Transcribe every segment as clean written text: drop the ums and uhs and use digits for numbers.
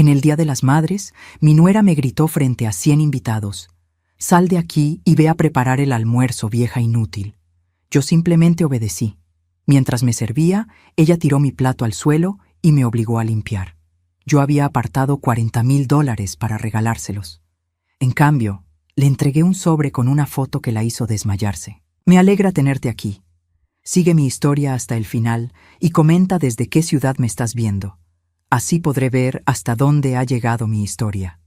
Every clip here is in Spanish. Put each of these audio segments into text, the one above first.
En el Día de las Madres, mi nuera me gritó frente a 100 invitados: «Sal de aquí y ve a preparar el almuerzo, vieja inútil». Yo simplemente obedecí. Mientras me servía, ella tiró mi plato al suelo y me obligó a limpiar. Yo había apartado $40,000 para regalárselos. En cambio, le entregué un sobre con una foto que la hizo desmayarse. «Me alegra tenerte aquí. Sigue mi historia hasta el final y comenta desde qué ciudad me estás viendo. Así podré ver hasta dónde ha llegado mi historia».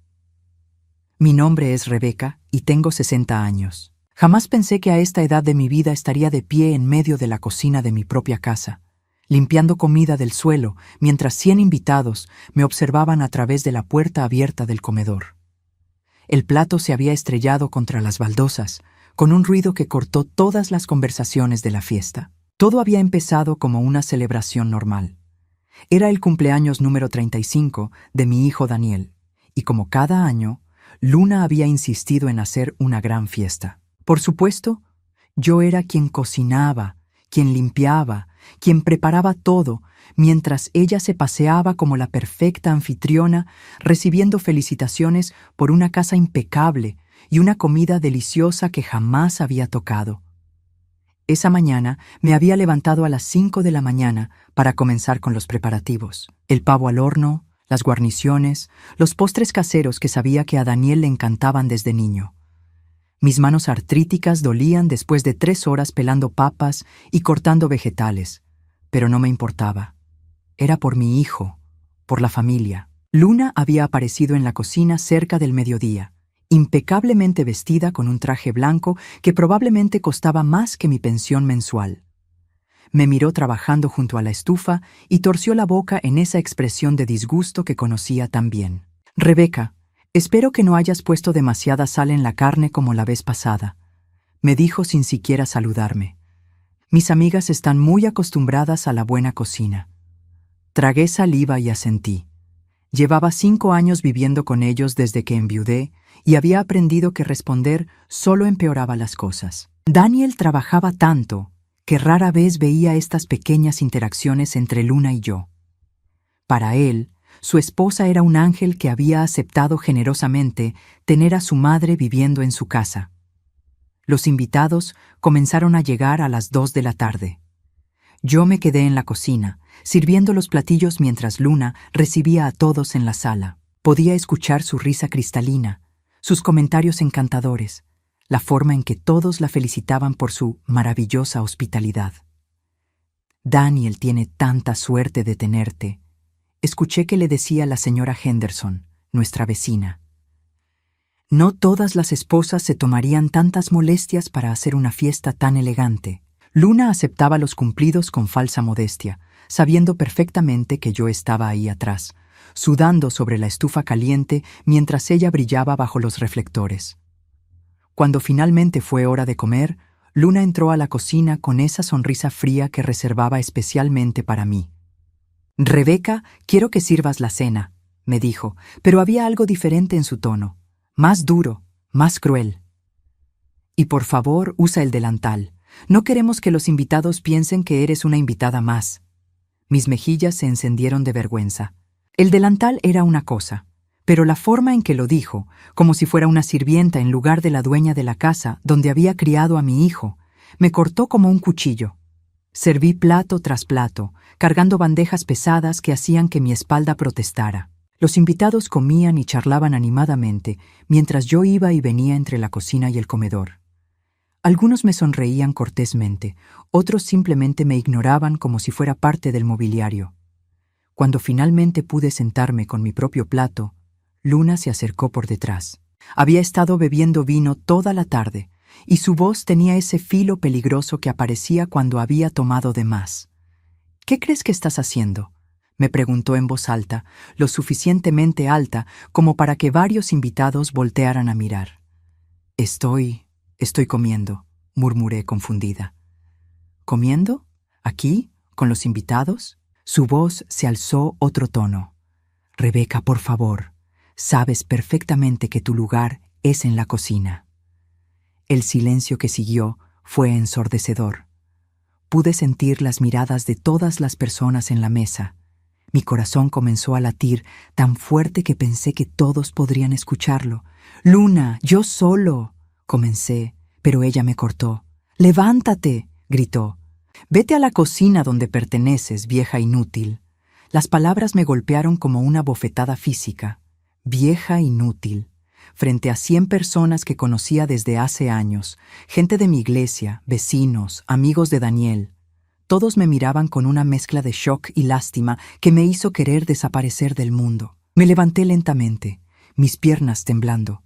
Mi nombre es Rebeca y tengo 60 años. Jamás pensé que a esta edad de mi vida estaría de pie en medio de la cocina de mi propia casa, limpiando comida del suelo mientras 100 invitados me observaban a través de la puerta abierta del comedor. El plato se había estrellado contra las baldosas, con un ruido que cortó todas las conversaciones de la fiesta. Todo había empezado como una celebración normal. Era el cumpleaños número 35 de mi hijo Daniel, y como cada año, Luna había insistido en hacer una gran fiesta. Por supuesto, yo era quien cocinaba, quien limpiaba, quien preparaba todo, mientras ella se paseaba como la perfecta anfitriona, recibiendo felicitaciones por una casa impecable y una comida deliciosa que jamás había tocado. Esa mañana me había levantado a las 5 de la mañana para comenzar con los preparativos: el pavo al horno, las guarniciones, los postres caseros que sabía que a Daniel le encantaban desde niño. Mis manos artríticas dolían después de 3 horas pelando papas y cortando vegetales, pero no me importaba. Era por mi hijo, por la familia. Luna había aparecido en la cocina cerca del mediodía, impecablemente vestida con un traje blanco que probablemente costaba más que mi pensión mensual. Me miró trabajando junto a la estufa y torció la boca en esa expresión de disgusto que conocía tan bien. «Rebeca, espero que no hayas puesto demasiada sal en la carne como la vez pasada», me dijo sin siquiera saludarme. «Mis amigas están muy acostumbradas a la buena cocina». Tragué saliva y asentí. Llevaba 5 años viviendo con ellos desde que enviudé y había aprendido que responder solo empeoraba las cosas. Daniel trabajaba tanto que rara vez veía estas pequeñas interacciones entre Luna y yo. Para él, su esposa era un ángel que había aceptado generosamente tener a su madre viviendo en su casa. Los invitados comenzaron a llegar a las 2 de la tarde. Yo me quedé en la cocina, sirviendo los platillos mientras Luna recibía a todos en la sala. Podía escuchar su risa cristalina, sus comentarios encantadores, la forma en que todos la felicitaban por su maravillosa hospitalidad. «Daniel tiene tanta suerte de tenerte», escuché que le decía la señora Henderson, nuestra vecina. No todas las esposas se tomarían tantas molestias para hacer una fiesta tan elegante. Luna aceptaba los cumplidos con falsa modestia, sabiendo perfectamente que yo estaba ahí atrás, sudando sobre la estufa caliente mientras ella brillaba bajo los reflectores. Cuando finalmente fue hora de comer, Luna entró a la cocina con esa sonrisa fría que reservaba especialmente para mí. «Rebeca, quiero que sirvas la cena», me dijo, pero había algo diferente en su tono, más duro, más cruel. «Y por favor, usa el delantal. No queremos que los invitados piensen que eres una invitada más». Mis mejillas se encendieron de vergüenza. El delantal era una cosa, pero la forma en que lo dijo, como si fuera una sirvienta en lugar de la dueña de la casa donde había criado a mi hijo, me cortó como un cuchillo. Serví plato tras plato, cargando bandejas pesadas que hacían que mi espalda protestara. Los invitados comían y charlaban animadamente, mientras yo iba y venía entre la cocina y el comedor. Algunos me sonreían cortésmente, otros simplemente me ignoraban como si fuera parte del mobiliario. Cuando finalmente pude sentarme con mi propio plato, Luna se acercó por detrás. Había estado bebiendo vino toda la tarde, y su voz tenía ese filo peligroso que aparecía cuando había tomado de más. «¿Qué crees que estás haciendo?», me preguntó en voz alta, lo suficientemente alta como para que varios invitados voltearan a mirar. Estoy comiendo», murmuré confundida. «¿Comiendo? ¿Aquí? ¿Con los invitados?». Su voz se alzó otro tono. «Rebeca, por favor. Sabes perfectamente que tu lugar es en la cocina». El silencio que siguió fue ensordecedor. Pude sentir las miradas de todas las personas en la mesa, Mi corazón comenzó a latir tan fuerte que pensé que todos podrían escucharlo. «Luna, yo solo», comencé, pero ella me cortó. «Levántate», gritó. «Vete a la cocina donde perteneces, vieja inútil». Las palabras me golpearon como una bofetada física. Vieja inútil. Frente a 100 personas que conocía desde hace años, gente de mi iglesia, vecinos, amigos de Daniel. Todos me miraban con una mezcla de shock y lástima que me hizo querer desaparecer del mundo. Me levanté lentamente, mis piernas temblando.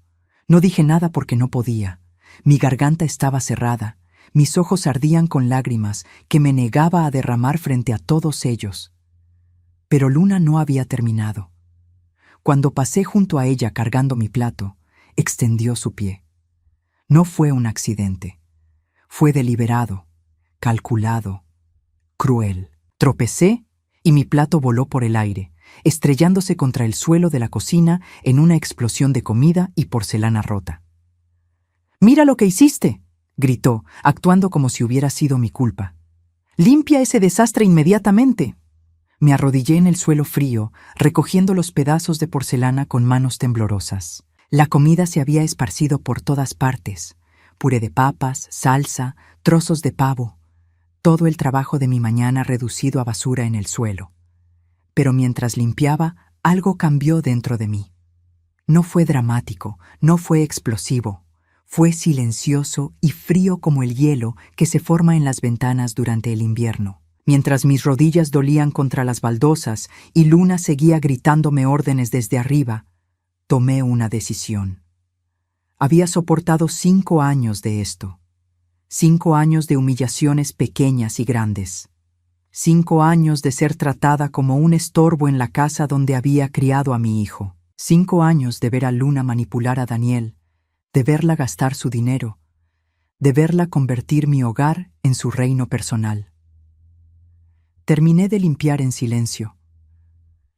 No dije nada porque no podía. Mi garganta estaba cerrada, mis ojos ardían con lágrimas que me negaba a derramar frente a todos ellos. Pero Luna no había terminado. Cuando pasé junto a ella cargando mi plato, extendió su pie. No fue un accidente. Fue deliberado, calculado, cruel. Tropecé y mi plato voló por el aire, estrellándose contra el suelo de la cocina en una explosión de comida y porcelana rota. «¡Mira lo que hiciste!», gritó, actuando como si hubiera sido mi culpa. «¡Limpia ese desastre inmediatamente!». Me arrodillé en el suelo frío, recogiendo los pedazos de porcelana con manos temblorosas. La comida se había esparcido por todas partes. Puré de papas, salsa, trozos de pavo. Todo el trabajo de mi mañana reducido a basura en el suelo. Pero mientras limpiaba, algo cambió dentro de mí. No fue dramático, no fue explosivo. Fue silencioso y frío como el hielo que se forma en las ventanas durante el invierno. Mientras mis rodillas dolían contra las baldosas y Luna seguía gritándome órdenes desde arriba, tomé una decisión. Había soportado 5 años de esto. 5 años de humillaciones pequeñas y grandes. 5 años de ser tratada como un estorbo en la casa donde había criado a mi hijo. 5 años de ver a Luna manipular a Daniel, de verla gastar su dinero, de verla convertir mi hogar en su reino personal. Terminé de limpiar en silencio.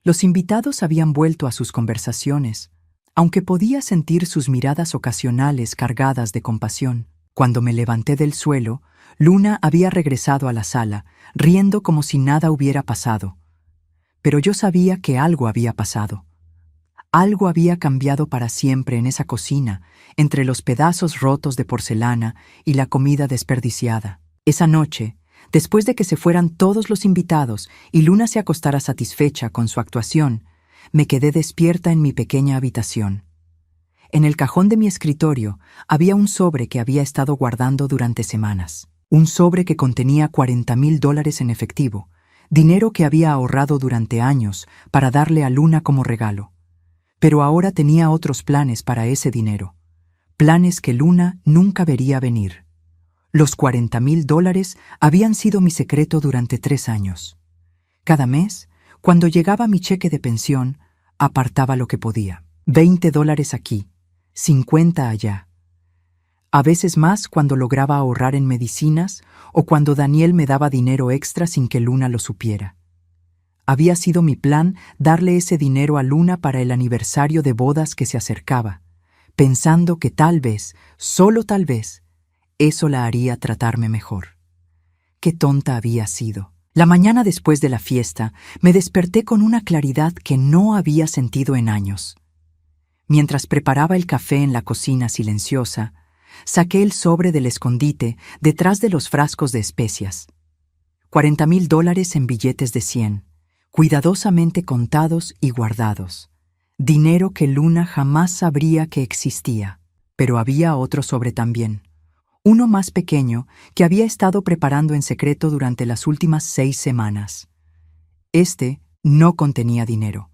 Los invitados habían vuelto a sus conversaciones, aunque podía sentir sus miradas ocasionales cargadas de compasión. Cuando me levanté del suelo, Luna había regresado a la sala, riendo como si nada hubiera pasado. Pero yo sabía que algo había pasado. Algo había cambiado para siempre en esa cocina, entre los pedazos rotos de porcelana y la comida desperdiciada. Esa noche, después de que se fueran todos los invitados y Luna se acostara satisfecha con su actuación, me quedé despierta en mi pequeña habitación. En el cajón de mi escritorio había un sobre que había estado guardando durante semanas. Un sobre que contenía $40,000 en efectivo, dinero que había ahorrado durante años para darle a Luna como regalo. Pero ahora tenía otros planes para ese dinero. Planes que Luna nunca vería venir. Los $40,000 habían sido mi secreto durante 3 años. Cada mes, cuando llegaba mi cheque de pensión, apartaba lo que podía. $20 aquí, 50 allá. A veces más cuando lograba ahorrar en medicinas o cuando Daniel me daba dinero extra sin que Luna lo supiera. Había sido mi plan darle ese dinero a Luna para el aniversario de bodas que se acercaba, pensando que tal vez, solo tal vez, eso la haría tratarme mejor. Qué tonta había sido. La mañana después de la fiesta, me desperté con una claridad que no había sentido en años. Mientras preparaba el café en la cocina silenciosa, saqué el sobre del escondite detrás de los frascos de especias. $40,000 en billetes de 100, cuidadosamente contados y guardados. Dinero que Luna jamás sabría que existía. Pero había otro sobre también. Uno más pequeño que había estado preparando en secreto durante las últimas 6 semanas. Este no contenía dinero.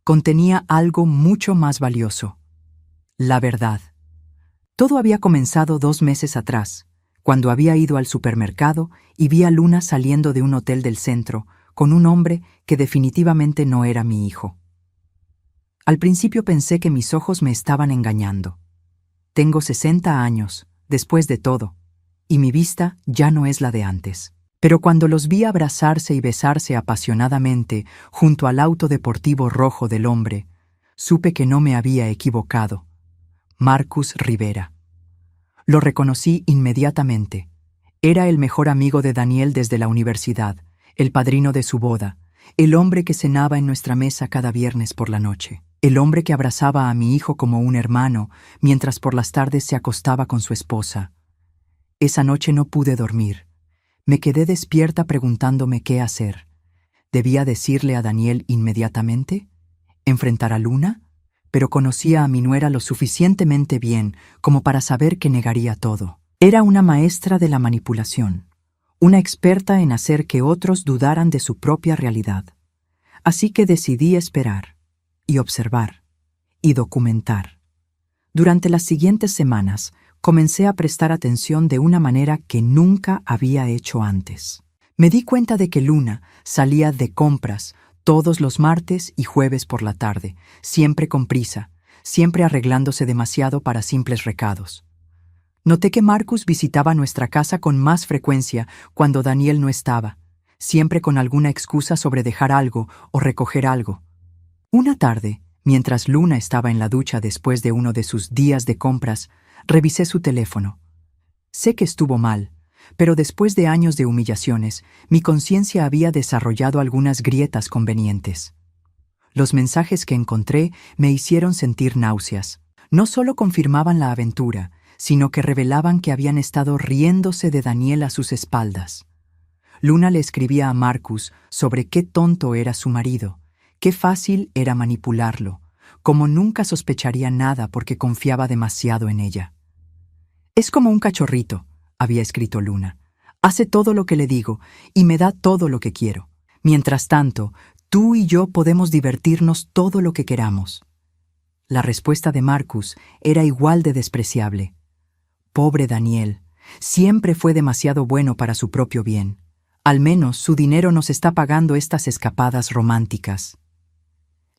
Contenía algo mucho más valioso. La verdad. Todo había comenzado 2 meses atrás, cuando había ido al supermercado y vi a Luna saliendo de un hotel del centro con un hombre que definitivamente no era mi hijo. Al principio pensé que mis ojos me estaban engañando. Tengo 60 años, después de todo, y mi vista ya no es la de antes. Pero cuando los vi abrazarse y besarse apasionadamente junto al auto deportivo rojo del hombre, supe que no me había equivocado. Marcus Rivera. Lo reconocí inmediatamente. Era el mejor amigo de Daniel desde la universidad, el padrino de su boda, el hombre que cenaba en nuestra mesa cada viernes por la noche, el hombre que abrazaba a mi hijo como un hermano mientras por las tardes se acostaba con su esposa. Esa noche no pude dormir. Me quedé despierta preguntándome qué hacer. ¿Debía decirle a Daniel inmediatamente? ¿Enfrentar a Luna? Pero conocía a mi nuera lo suficientemente bien como para saber que negaría todo. Era una maestra de la manipulación, una experta en hacer que otros dudaran de su propia realidad. Así que decidí esperar, y observar, y documentar. Durante las siguientes semanas, comencé a prestar atención de una manera que nunca había hecho antes. Me di cuenta de que Luna salía de compras todos los martes y jueves por la tarde, siempre con prisa, siempre arreglándose demasiado para simples recados. Noté que Marcus visitaba nuestra casa con más frecuencia cuando Daniel no estaba, siempre con alguna excusa sobre dejar algo o recoger algo. Una tarde, mientras Luna estaba en la ducha después de uno de sus días de compras, revisé su teléfono. Sé que estuvo mal, pero después de años de humillaciones, mi conciencia había desarrollado algunas grietas convenientes. Los mensajes que encontré me hicieron sentir náuseas. No solo confirmaban la aventura, sino que revelaban que habían estado riéndose de Daniel a sus espaldas. Luna le escribía a Marcus sobre qué tonto era su marido, qué fácil era manipularlo, como nunca sospecharía nada porque confiaba demasiado en ella. «Es como un cachorrito», había escrito Luna. «Hace todo lo que le digo y me da todo lo que quiero. Mientras tanto, tú y yo podemos divertirnos todo lo que queramos». La respuesta de Marcus era igual de despreciable. Pobre Daniel, siempre fue demasiado bueno para su propio bien. Al menos su dinero nos está pagando estas escapadas románticas.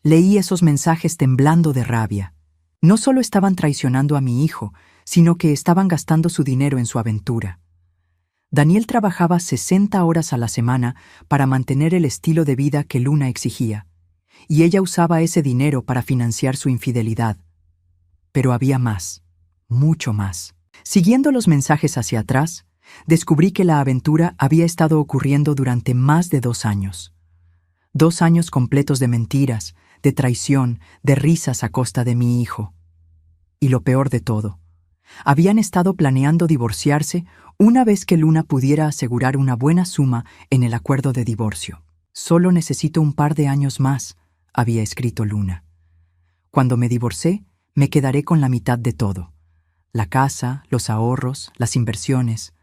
Leí esos mensajes temblando de rabia. No solo estaban traicionando a mi hijo, sino que estaban gastando su dinero en su aventura. Daniel trabajaba 60 horas a la semana para mantener el estilo de vida que Luna exigía, y ella usaba ese dinero para financiar su infidelidad. Pero había más, mucho más. Siguiendo los mensajes hacia atrás, descubrí que la aventura había estado ocurriendo durante más de 2 años. 2 años completos de mentiras, de traición, de risas a costa de mi hijo. Y lo peor de todo, habían estado planeando divorciarse una vez que Luna pudiera asegurar una buena suma en el acuerdo de divorcio. «Solo necesito un par de años más», había escrito Luna. «Cuando me divorcie, me quedaré con la mitad de todo. La casa, los ahorros, las inversiones.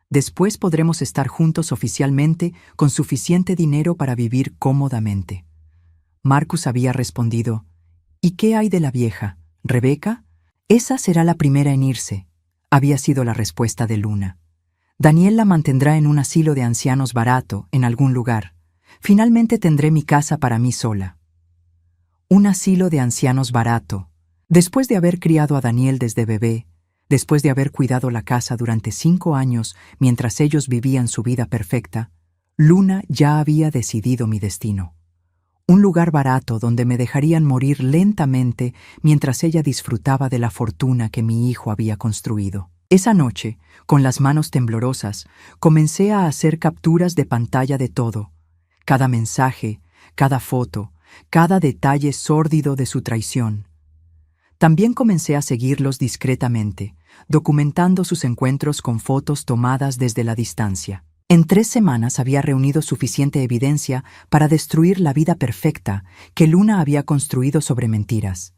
Después podremos estar juntos oficialmente con suficiente dinero para vivir cómodamente». Marcus había respondido: «¿Y qué hay de la vieja, Rebeca? Esa será la primera en irse», había sido la respuesta de Luna. «Daniel la mantendrá en un asilo de ancianos barato, en algún lugar. Finalmente tendré mi casa para mí sola». Un asilo de ancianos barato. Después de haber criado a Daniel desde bebé, después de haber cuidado la casa durante 5 años mientras ellos vivían su vida perfecta, Luna ya había decidido mi destino. Un lugar barato donde me dejarían morir lentamente mientras ella disfrutaba de la fortuna que mi hijo había construido. Esa noche, con las manos temblorosas, comencé a hacer capturas de pantalla de todo. Cada mensaje, cada foto, cada detalle sórdido de su traición. También comencé a seguirlos discretamente, documentando sus encuentros con fotos tomadas desde la distancia. En 3 semanas había reunido suficiente evidencia para destruir la vida perfecta que Luna había construido sobre mentiras.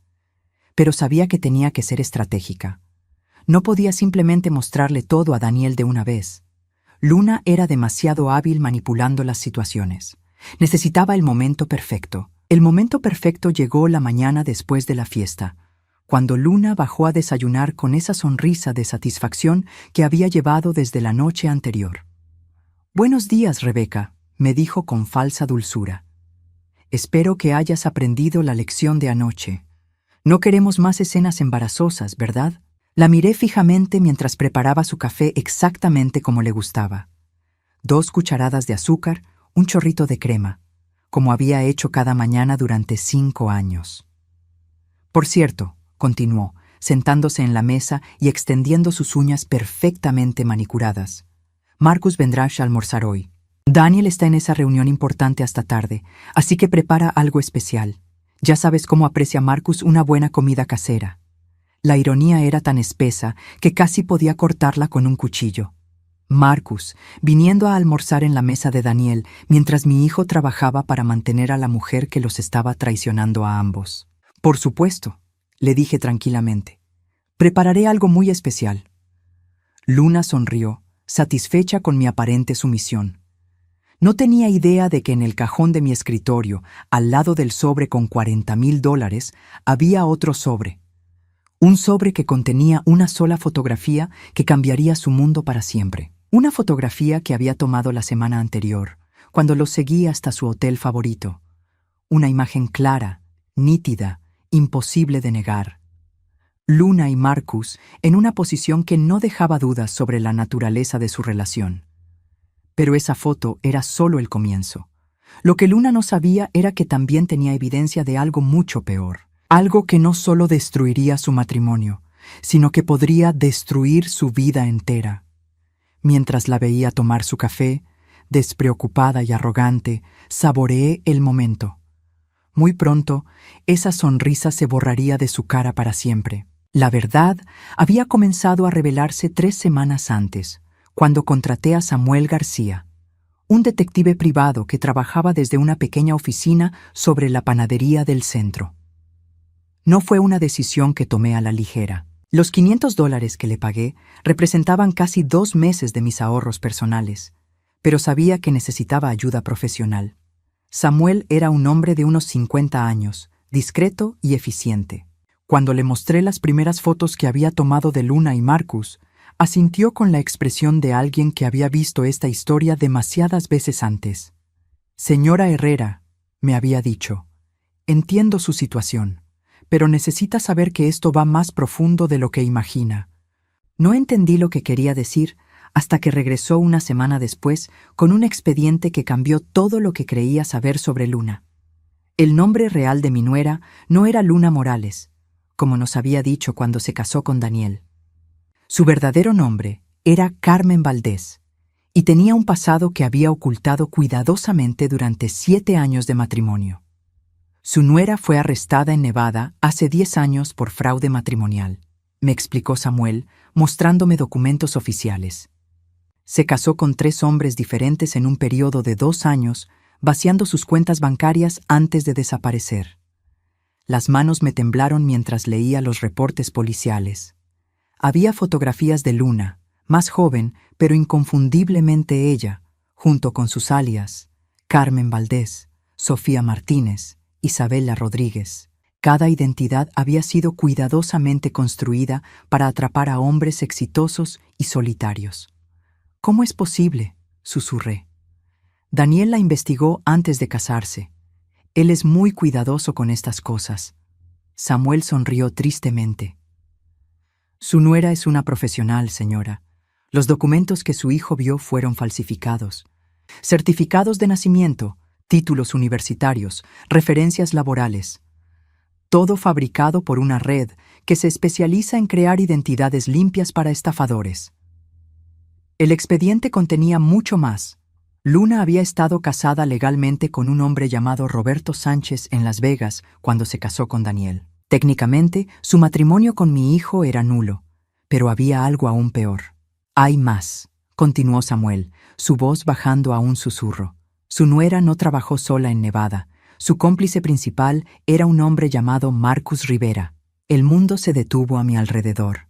Pero sabía que tenía que ser estratégica. No podía simplemente mostrarle todo a Daniel de una vez. Luna era demasiado hábil manipulando las situaciones. Necesitaba el momento perfecto. El momento perfecto llegó la mañana después de la fiesta, cuando Luna bajó a desayunar con esa sonrisa de satisfacción que había llevado desde la noche anterior. «Buenos días, Rebeca», me dijo con falsa dulzura. «Espero que hayas aprendido la lección de anoche. No queremos más escenas embarazosas, ¿verdad?». La miré fijamente mientras preparaba su café exactamente como le gustaba. 2 cucharadas de azúcar, un chorrito de crema, como había hecho cada mañana durante 5 años. «Por cierto», continuó, sentándose en la mesa y extendiendo sus uñas perfectamente manicuradas, «Marcus vendrá a almorzar hoy. Daniel está en esa reunión importante hasta tarde, así que prepara algo especial. Ya sabes cómo aprecia Marcus una buena comida casera. La ironía era tan espesa que casi podía cortarla con un cuchillo. Marcus, viniendo a almorzar en la mesa de Daniel mientras mi hijo trabajaba para mantener a la mujer que los estaba traicionando a ambos. Por supuesto, le dije tranquilamente. Prepararé algo muy especial. Luna sonrió, satisfecha con mi aparente sumisión. No tenía idea de que en el cajón de mi escritorio, al lado del sobre con $40,000, había otro sobre. Un sobre que contenía una sola fotografía que cambiaría su mundo para siempre. Una fotografía que había tomado la semana anterior, cuando lo seguí hasta su hotel favorito. Una imagen clara, nítida, imposible de negar. Luna y Marcus en una posición que no dejaba dudas sobre la naturaleza de su relación. Pero esa foto era solo el comienzo. Lo que Luna no sabía era que también tenía evidencia de algo mucho peor. Algo que no solo destruiría su matrimonio, sino que podría destruir su vida entera. Mientras la veía tomar su café, despreocupada y arrogante, saboreé el momento. Muy pronto, esa sonrisa se borraría de su cara para siempre. La verdad había comenzado a revelarse 3 semanas antes, cuando contraté a Samuel García, un detective privado que trabajaba desde una pequeña oficina sobre la panadería del centro. No fue una decisión que tomé a la ligera. Los $500 que le pagué representaban casi 2 meses de mis ahorros personales, pero sabía que necesitaba ayuda profesional. Samuel era un hombre de unos 50 años, discreto y eficiente. Cuando le mostré las primeras fotos que había tomado de Luna y Marcus, asintió con la expresión de alguien que había visto esta historia demasiadas veces antes. «Señora Herrera», me había dicho, «entiendo su situación, pero necesita saber que esto va más profundo de lo que imagina». No entendí lo que quería decir hasta que regresó una semana después con un expediente que cambió todo lo que creía saber sobre Luna. El nombre real de mi nuera no era Luna Morales, como nos había dicho cuando se casó con Daniel. Su verdadero nombre era Carmen Valdés, y tenía un pasado que había ocultado cuidadosamente durante 7 años de matrimonio. Su nuera fue arrestada en Nevada hace 10 años por fraude matrimonial, me explicó Samuel, mostrándome documentos oficiales. Se casó con 3 hombres diferentes en un periodo de 2 años, vaciando sus cuentas bancarias antes de desaparecer. Las manos me temblaron mientras leía los reportes policiales. Había fotografías de Luna, más joven, pero inconfundiblemente ella, junto con sus alias, Carmen Valdés, Sofía Martínez, Isabela Rodríguez. Cada identidad había sido cuidadosamente construida para atrapar a hombres exitosos y solitarios. «¿Cómo es posible?», susurré. Daniel la investigó antes de casarse. Él es muy cuidadoso con estas cosas. Samuel sonrió tristemente. «Su nuera es una profesional, señora. Los documentos que su hijo vio fueron falsificados. Certificados de nacimiento, títulos universitarios, referencias laborales. Todo fabricado por una red que se especializa en crear identidades limpias para estafadores». El expediente contenía mucho más. Luna había estado casada legalmente con un hombre llamado Roberto Sánchez en Las Vegas cuando se casó con Daniel. Técnicamente, su matrimonio con mi hijo era nulo, pero había algo aún peor. «Hay más», continuó Samuel, su voz bajando a un susurro. Su nuera no trabajó sola en Nevada. Su cómplice principal era un hombre llamado Marcus Rivera. El mundo se detuvo a mi alrededor.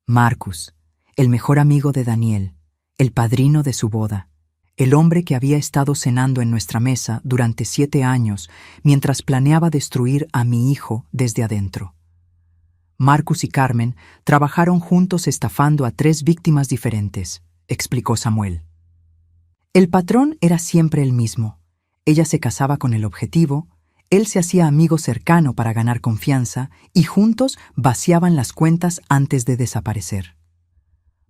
Marcus, el mejor amigo de Daniel, el padrino de su boda, el hombre que había estado cenando en nuestra mesa durante 7 años mientras planeaba destruir a mi hijo desde adentro. Marcus y Carmen trabajaron juntos estafando a 3 víctimas diferentes, explicó Samuel. El patrón era siempre el mismo. Ella se casaba con el objetivo, él se hacía amigo cercano para ganar confianza y juntos vaciaban las cuentas antes de desaparecer.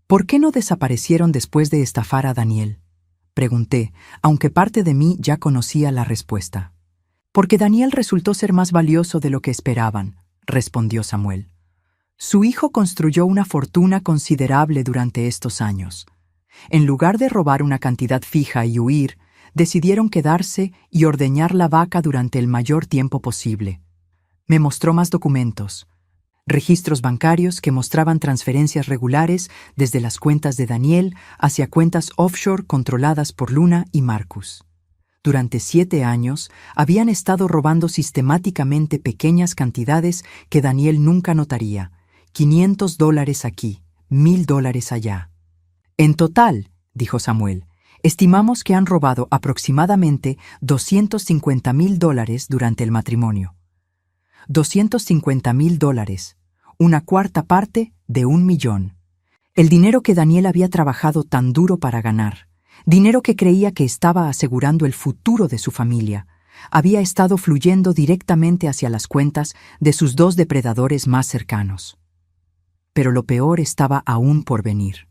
«¿Por qué no desaparecieron después de estafar a Daniel?», pregunté, aunque parte de mí ya conocía la respuesta. «Porque Daniel resultó ser más valioso de lo que esperaban», respondió Samuel. «Su hijo construyó una fortuna considerable durante estos años. En lugar de robar una cantidad fija y huir, decidieron quedarse y ordeñar la vaca durante el mayor tiempo posible. Me mostró más documentos, registros bancarios que mostraban transferencias regulares desde las cuentas de Daniel hacia cuentas offshore controladas por Luna y Marcus. Durante 7 años habían estado robando sistemáticamente pequeñas cantidades que Daniel nunca notaría, $500 aquí, $1,000 allá. En total, dijo Samuel, estimamos que han robado aproximadamente $250,000 durante el matrimonio. $250,000, una cuarta parte de 1,000,000. El dinero que Daniel había trabajado tan duro para ganar, dinero que creía que estaba asegurando el futuro de su familia, había estado fluyendo directamente hacia las cuentas de sus 2 depredadores más cercanos. Pero lo peor estaba aún por venir.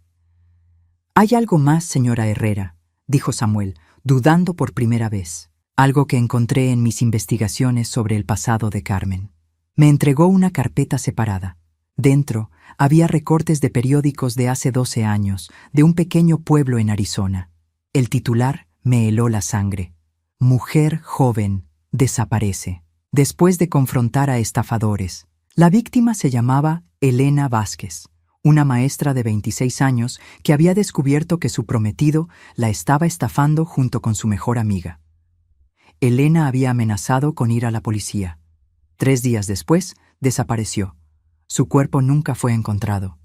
«Hay algo más, señora Herrera», dijo Samuel, dudando por primera vez. Algo que encontré en mis investigaciones sobre el pasado de Carmen. Me entregó una carpeta separada. Dentro había recortes de periódicos de hace 12 años, de un pequeño pueblo en Arizona. El titular me heló la sangre. Mujer joven desaparece. Después de confrontar a estafadores. La víctima se llamaba Elena Vázquez, una maestra de 26 años que había descubierto que su prometido la estaba estafando junto con su mejor amiga. Elena había amenazado con ir a la policía. 3 días después, desapareció. Su cuerpo nunca fue encontrado.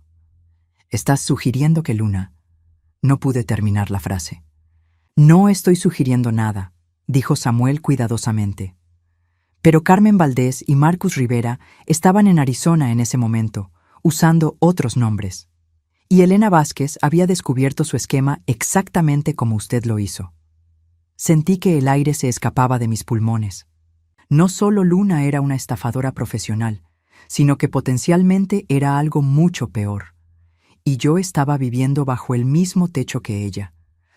¿Estás sugiriendo que Luna? No pude terminar la frase. No estoy sugiriendo nada, dijo Samuel cuidadosamente. Pero Carmen Valdés y Marcus Rivera estaban en Arizona en ese momento, usando otros nombres. Y Elena Vázquez había descubierto su esquema exactamente como usted lo hizo. Sentí que el aire se escapaba de mis pulmones. No solo Luna era una estafadora profesional, sino que potencialmente era algo mucho peor. Y yo estaba viviendo bajo el mismo techo que ella,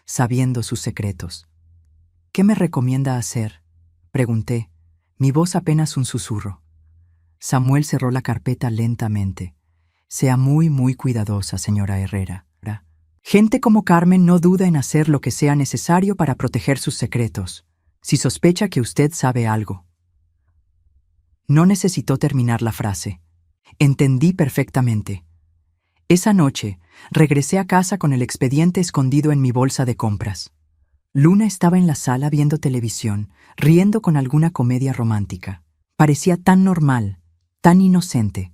sabiendo sus secretos. «¿Qué me recomienda hacer?», pregunté, mi voz apenas un susurro. Samuel cerró la carpeta lentamente. «Sea muy, muy cuidadosa, señora Herrera. Gente como Carmen no duda en hacer lo que sea necesario para proteger sus secretos, si sospecha que usted sabe algo». No necesitó terminar la frase. Entendí perfectamente. Esa noche, regresé a casa con el expediente escondido en mi bolsa de compras. Luna estaba en la sala viendo televisión, riendo con alguna comedia romántica. Parecía tan normal, tan inocente.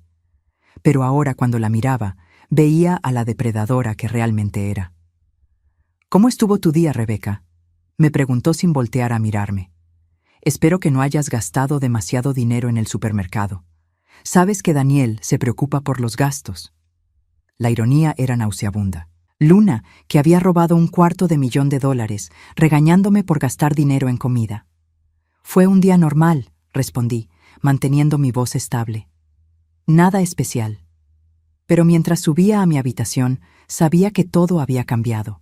Pero ahora, cuando la miraba, veía a la depredadora que realmente era. «¿Cómo estuvo tu día, Rebeca?», me preguntó sin voltear a mirarme. «Espero que no hayas gastado demasiado dinero en el supermercado. Sabes que Daniel se preocupa por los gastos». La ironía era nauseabunda. Luna, que había robado $250,000, regañándome por gastar dinero en comida. «Fue un día normal», respondí, manteniendo mi voz estable. «Nada especial». Pero mientras subía a mi habitación, sabía que todo había cambiado.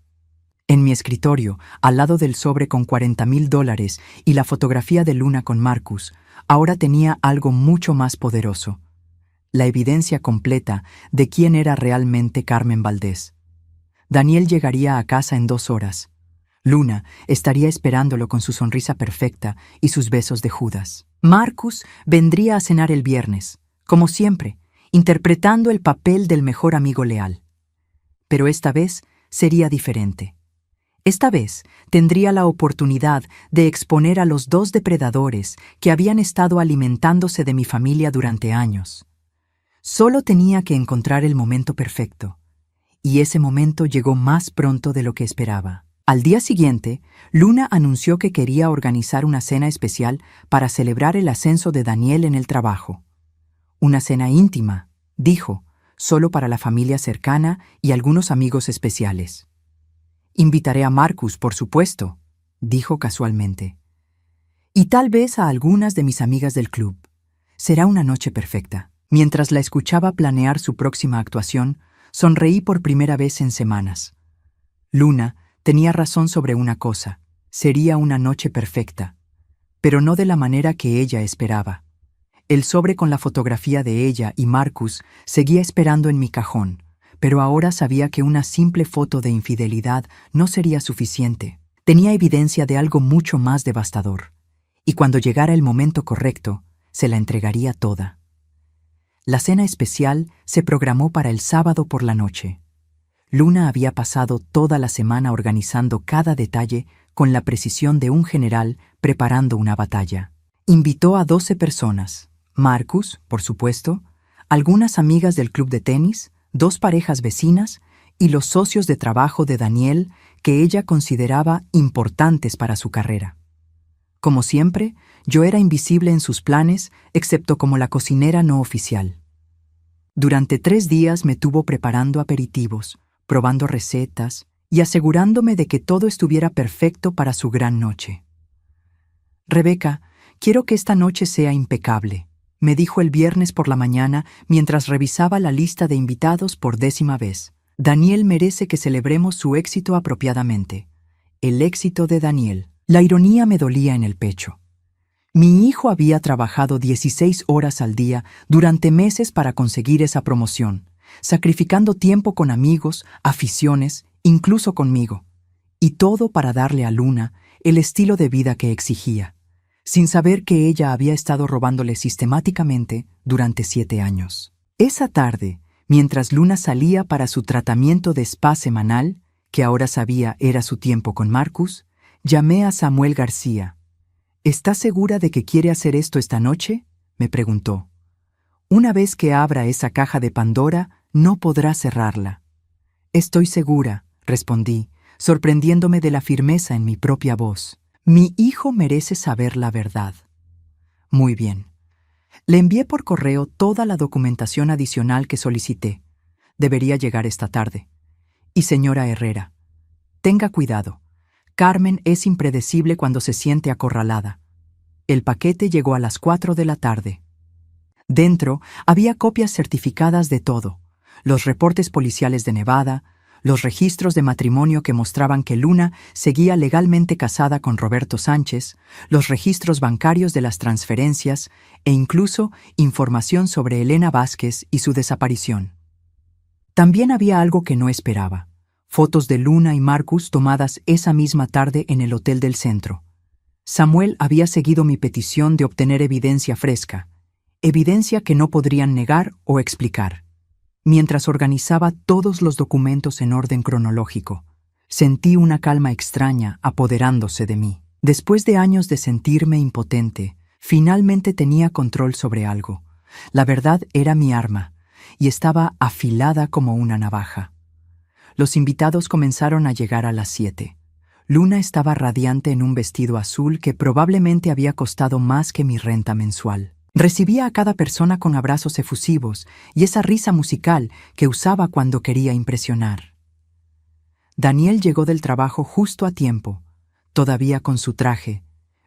En mi escritorio, al lado del sobre con $40,000 y la fotografía de Luna con Marcus, ahora tenía algo mucho más poderoso. La evidencia completa de quién era realmente Carmen Valdés. Daniel llegaría a casa en 2 horas. Luna estaría esperándolo con su sonrisa perfecta y sus besos de Judas. Marcus vendría a cenar el viernes, como siempre, interpretando el papel del mejor amigo leal. Pero esta vez sería diferente. Esta vez tendría la oportunidad de exponer a los 2 depredadores que habían estado alimentándose de mi familia durante años. Solo tenía que encontrar el momento perfecto, y ese momento llegó más pronto de lo que esperaba. Al día siguiente, Luna anunció que quería organizar una cena especial para celebrar el ascenso de Daniel en el trabajo. Una cena íntima, dijo, solo para la familia cercana y algunos amigos especiales. «Invitaré a Marcus, por supuesto», dijo casualmente. «Y tal vez a algunas de mis amigas del club. Será una noche perfecta». Mientras la escuchaba planear su próxima actuación, sonreí por primera vez en semanas. Luna tenía razón sobre una cosa: sería una noche perfecta, pero no de la manera que ella esperaba. El sobre con la fotografía de ella y Marcus seguía esperando en mi cajón, pero ahora sabía que una simple foto de infidelidad no sería suficiente. Tenía evidencia de algo mucho más devastador, y cuando llegara el momento correcto, se la entregaría toda. La cena especial se programó para el sábado por la noche. Luna había pasado toda la semana organizando cada detalle con la precisión de un general preparando una batalla. Invitó a 12 personas, Marcus, por supuesto, algunas amigas del club de tenis, 2 parejas vecinas y los socios de trabajo de Daniel que ella consideraba importantes para su carrera. Como siempre, yo era invisible en sus planes, excepto como la cocinera no oficial. Durante 3 días me tuvo preparando aperitivos, probando recetas y asegurándome de que todo estuviera perfecto para su gran noche. «Rebeca, quiero que esta noche sea impecable», me dijo el viernes por la mañana mientras revisaba la lista de invitados por 10ª vez. «Daniel merece que celebremos su éxito apropiadamente. El éxito de Daniel». La ironía me dolía en el pecho. Mi hijo había trabajado 16 horas al día durante meses para conseguir esa promoción, sacrificando tiempo con amigos, aficiones, incluso conmigo, y todo para darle a Luna el estilo de vida que exigía, sin saber que ella había estado robándole sistemáticamente durante 7 años. Esa tarde, mientras Luna salía para su tratamiento de spa semanal, que ahora sabía era su tiempo con Marcus, llamé a Samuel García. «¿Estás segura de que quiere hacer esto esta noche?», me preguntó. «Una vez que abra esa caja de Pandora, no podrá cerrarla». «Estoy segura», respondí, sorprendiéndome de la firmeza en mi propia voz. «Mi hijo merece saber la verdad». «Muy bien». Le envié por correo toda la documentación adicional que solicité. Debería llegar esta tarde. «Y señora Herrera, tenga cuidado. Carmen es impredecible cuando se siente acorralada». El paquete llegó a las 4 de la tarde. Dentro había copias certificadas de todo: los reportes policiales de Nevada, los registros de matrimonio que mostraban que Luna seguía legalmente casada con Roberto Sánchez, los registros bancarios de las transferencias e incluso información sobre Elena Vázquez y su desaparición. También había algo que no esperaba: fotos de Luna y Marcus tomadas esa misma tarde en el hotel del centro. Samuel había seguido mi petición de obtener evidencia fresca, evidencia que no podrían negar o explicar. Mientras organizaba todos los documentos en orden cronológico, sentí una calma extraña apoderándose de mí. Después de años de sentirme impotente, finalmente tenía control sobre algo. La verdad era mi arma, y estaba afilada como una navaja. Los invitados comenzaron a llegar a las 7. Luna estaba radiante en un vestido azul que probablemente había costado más que mi renta mensual. Recibía a cada persona con abrazos efusivos y esa risa musical que usaba cuando quería impresionar. Daniel llegó del trabajo justo a tiempo, todavía con su traje,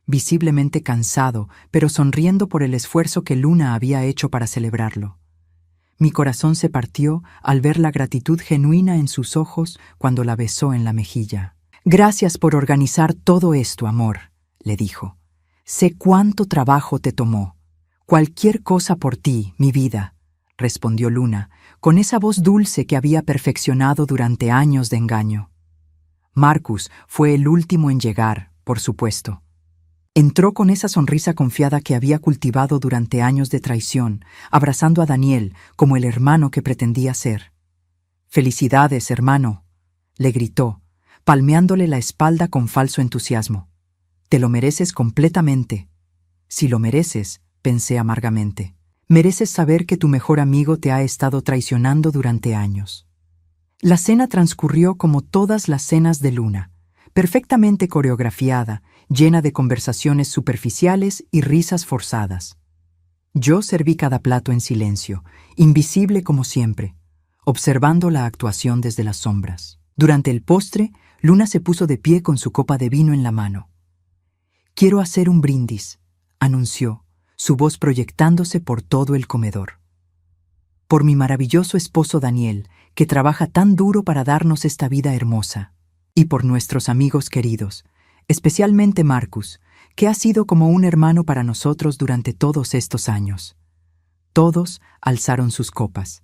visiblemente cansado, pero sonriendo por el esfuerzo que Luna había hecho para celebrarlo. Mi corazón se partió al ver la gratitud genuina en sus ojos cuando la besó en la mejilla. «Gracias por organizar todo esto, amor», le dijo. «Sé cuánto trabajo te tomó». «Cualquier cosa por ti, mi vida», respondió Luna, con esa voz dulce que había perfeccionado durante años de engaño. Marcus fue el último en llegar, por supuesto. Entró con esa sonrisa confiada que había cultivado durante años de traición, abrazando a Daniel como el hermano que pretendía ser. «Felicidades, hermano», le gritó, palmeándole la espalda con falso entusiasmo. «Te lo mereces completamente». «Si lo mereces», pensé amargamente, «mereces saber que tu mejor amigo te ha estado traicionando durante años». La cena transcurrió como todas las cenas de Luna, perfectamente coreografiada, llena de conversaciones superficiales y risas forzadas. Yo serví cada plato en silencio, invisible como siempre, observando la actuación desde las sombras. Durante el postre, Luna se puso de pie con su copa de vino en la mano. «Quiero hacer un brindis», anunció, su voz proyectándose por todo el comedor. «Por mi maravilloso esposo Daniel, que trabaja tan duro para darnos esta vida hermosa. Y por nuestros amigos queridos, especialmente Marcus, que ha sido como un hermano para nosotros durante todos estos años». Todos alzaron sus copas.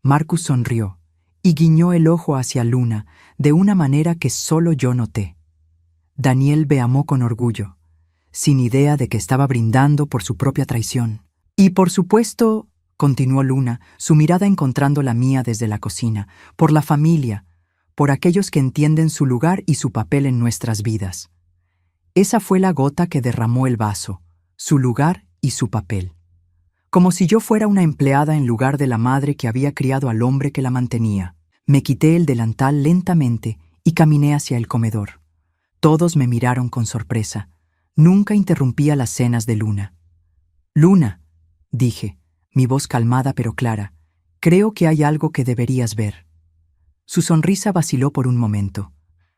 Marcus sonrió, y guiñó el ojo hacia Luna de una manera que solo yo noté. Daniel me amó con orgullo, sin idea de que estaba brindando por su propia traición. Y por supuesto, continuó Luna, su mirada encontrando la mía desde la cocina, por la familia, por aquellos que entienden su lugar y su papel en nuestras vidas. Esa fue la gota que derramó el vaso, su lugar y su papel. Como si yo fuera una empleada en lugar de la madre que había criado al hombre que la mantenía. Me quité el delantal lentamente y caminé hacia el comedor. Todos me miraron con sorpresa. Nunca interrumpía las cenas de Luna. «Luna», dije, mi voz calmada pero clara, «creo que hay algo que deberías ver». Su sonrisa vaciló por un momento.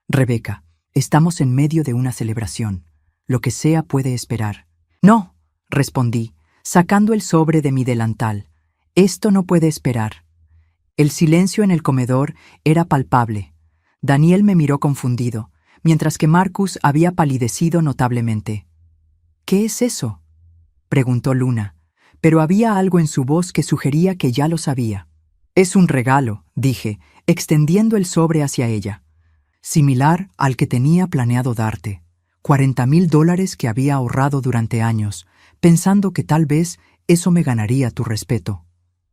«Rebeca, estamos en medio de una celebración. Lo que sea puede esperar». «No», respondí, sacando el sobre de mi delantal. «Esto no puede esperar». El silencio en el comedor era palpable. Daniel me miró confundido, mientras que Marcus había palidecido notablemente. «¿Qué es eso?», preguntó Luna, pero había algo en su voz que sugería que ya lo sabía. «Es un regalo», dije, extendiendo el sobre hacia ella. «Similar al que tenía planeado darte. $40,000 que había ahorrado durante años, pensando que tal vez eso me ganaría tu respeto».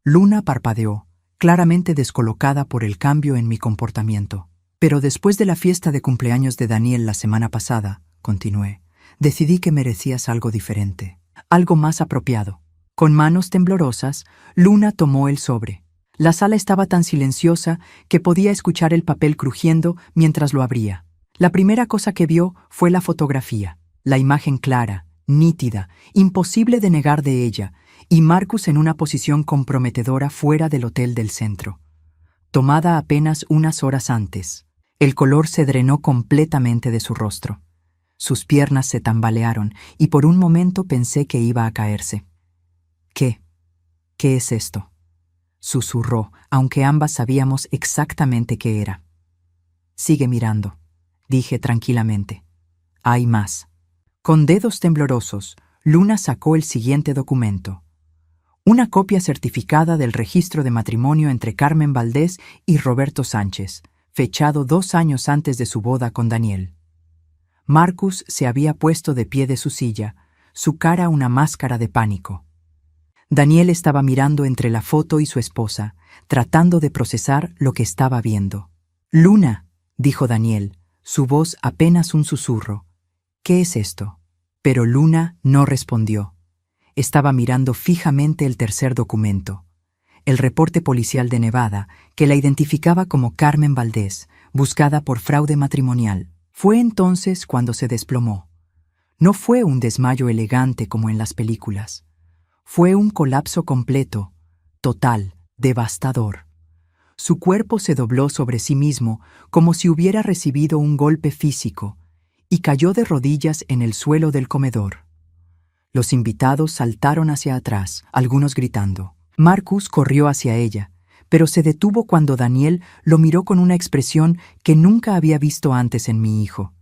Luna parpadeó, claramente descolocada por el cambio en mi comportamiento. «Pero después de la fiesta de cumpleaños de Daniel la semana pasada», continué, «decidí que merecías algo diferente, algo más apropiado». Con manos temblorosas, Luna tomó el sobre. La sala estaba tan silenciosa que podía escuchar el papel crujiendo mientras lo abría. La primera cosa que vio fue la fotografía, la imagen clara, nítida, imposible de negar de ella, y Marcus en una posición comprometedora fuera del hotel del centro. Tomada apenas unas horas antes, el color se drenó completamente de su rostro. Sus piernas se tambalearon y por un momento pensé que iba a caerse. «¿Qué? ¿Qué es esto?», susurró, aunque ambas sabíamos exactamente qué era. «Sigue mirando», dije tranquilamente. «Hay más». Con dedos temblorosos, Luna sacó el siguiente documento. Una copia certificada del registro de matrimonio entre Carmen Valdés y Roberto Sánchez, fechado 2 años antes de su boda con Daniel. Marcus se había puesto de pie de su silla, su cara una máscara de pánico. Daniel estaba mirando entre la foto y su esposa, tratando de procesar lo que estaba viendo. «Luna», dijo Daniel, su voz apenas un susurro. «¿Qué es esto?». Pero Luna no respondió. Estaba mirando fijamente el tercer documento, el reporte policial de Nevada, que la identificaba como Carmen Valdés, buscada por fraude matrimonial. Fue entonces cuando se desplomó. No fue un desmayo elegante como en las películas. Fue un colapso completo, total, devastador. Su cuerpo se dobló sobre sí mismo como si hubiera recibido un golpe físico y cayó de rodillas en el suelo del comedor. Los invitados saltaron hacia atrás, algunos gritando. Marcus corrió hacia ella, pero se detuvo cuando Daniel lo miró con una expresión que nunca había visto antes en mi hijo.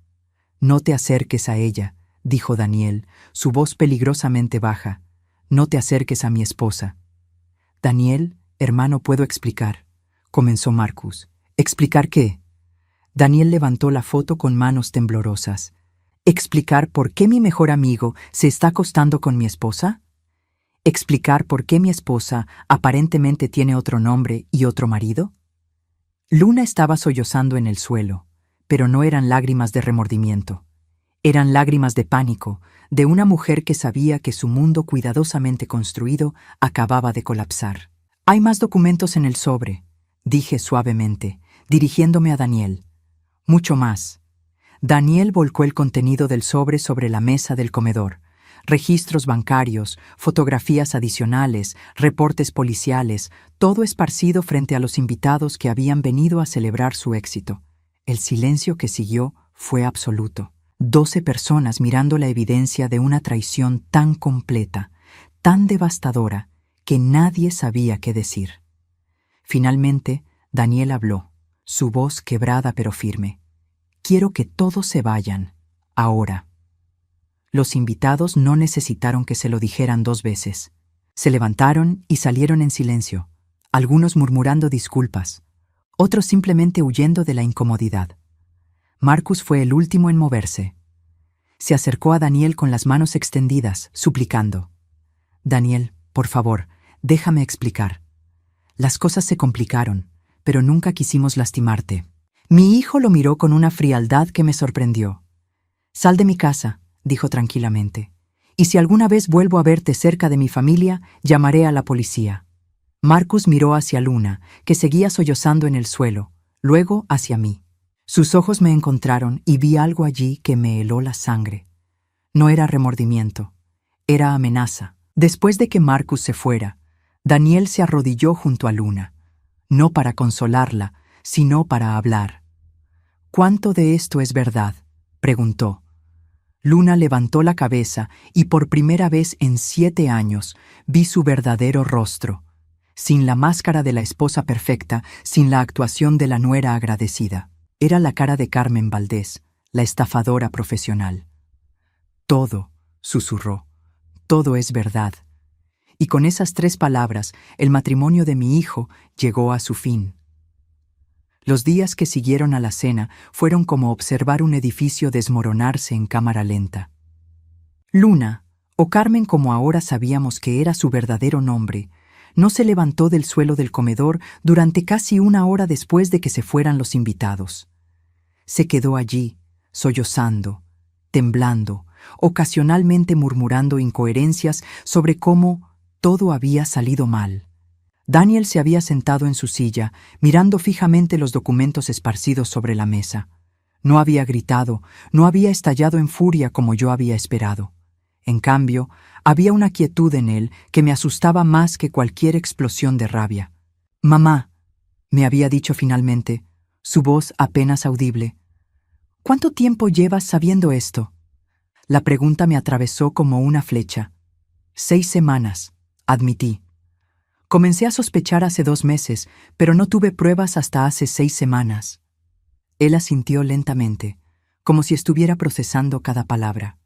«No te acerques a ella», dijo Daniel, su voz peligrosamente baja. «No te acerques a mi esposa». «Daniel, hermano, puedo explicar», comenzó Marcus. «¿Explicar qué?». Daniel levantó la foto con manos temblorosas. «¿Explicar por qué mi mejor amigo se está acostando con mi esposa? ¿Explicar por qué mi esposa aparentemente tiene otro nombre y otro marido?». Luna estaba sollozando en el suelo, pero no eran lágrimas de remordimiento. Eran lágrimas de pánico, de una mujer que sabía que su mundo cuidadosamente construido acababa de colapsar. «Hay más documentos en el sobre», dije suavemente, dirigiéndome a Daniel. «Mucho más». Daniel volcó el contenido del sobre la mesa del comedor. Registros bancarios, fotografías adicionales, reportes policiales, todo esparcido frente a los invitados que habían venido a celebrar su éxito. El silencio que siguió fue absoluto. 12 personas mirando la evidencia de una traición tan completa, tan devastadora, que nadie sabía qué decir. Finalmente, Daniel habló, su voz quebrada pero firme. «Quiero que todos se vayan, ahora». Los invitados no necesitaron que se lo dijeran 2 veces. Se levantaron y salieron en silencio, algunos murmurando disculpas, otros simplemente huyendo de la incomodidad. Marcus fue el último en moverse. Se acercó a Daniel con las manos extendidas, suplicando. «Daniel, por favor, déjame explicar. Las cosas se complicaron, pero nunca quisimos lastimarte». Mi hijo lo miró con una frialdad que me sorprendió. «Sal de mi casa», dijo tranquilamente, «y si alguna vez vuelvo a verte cerca de mi familia, llamaré a la policía». Marcus miró hacia Luna, que seguía sollozando en el suelo, luego hacia mí. Sus ojos me encontraron y vi algo allí que me heló la sangre. No era remordimiento, era amenaza. Después de que Marcus se fuera, Daniel se arrodilló junto a Luna, no para consolarla, sino para hablar. «¿Cuánto de esto es verdad?», preguntó. Luna levantó la cabeza y por primera vez en 7 años vi su verdadero rostro, sin la máscara de la esposa perfecta, sin la actuación de la nuera agradecida. Era la cara de Carmen Valdés, la estafadora profesional. «Todo», susurró, «todo es verdad». Y con esas 3 palabras, el matrimonio de mi hijo llegó a su fin. Los días que siguieron a la cena fueron como observar un edificio desmoronarse en cámara lenta. Luna, o Carmen como ahora sabíamos que era su verdadero nombre, no se levantó del suelo del comedor durante casi 1 hora después de que se fueran los invitados. Se quedó allí, sollozando, temblando, ocasionalmente murmurando incoherencias sobre cómo todo había salido mal. Daniel se había sentado en su silla, mirando fijamente los documentos esparcidos sobre la mesa. No había gritado, no había estallado en furia como yo había esperado. En cambio, había una quietud en él que me asustaba más que cualquier explosión de rabia. «Mamá», me había dicho finalmente, su voz apenas audible. «¿Cuánto tiempo llevas sabiendo esto?». La pregunta me atravesó como una flecha. 6 semanas, admití. Comencé a sospechar hace 2 meses, pero no tuve pruebas hasta hace 6 semanas. Él asintió lentamente, como si estuviera procesando cada palabra.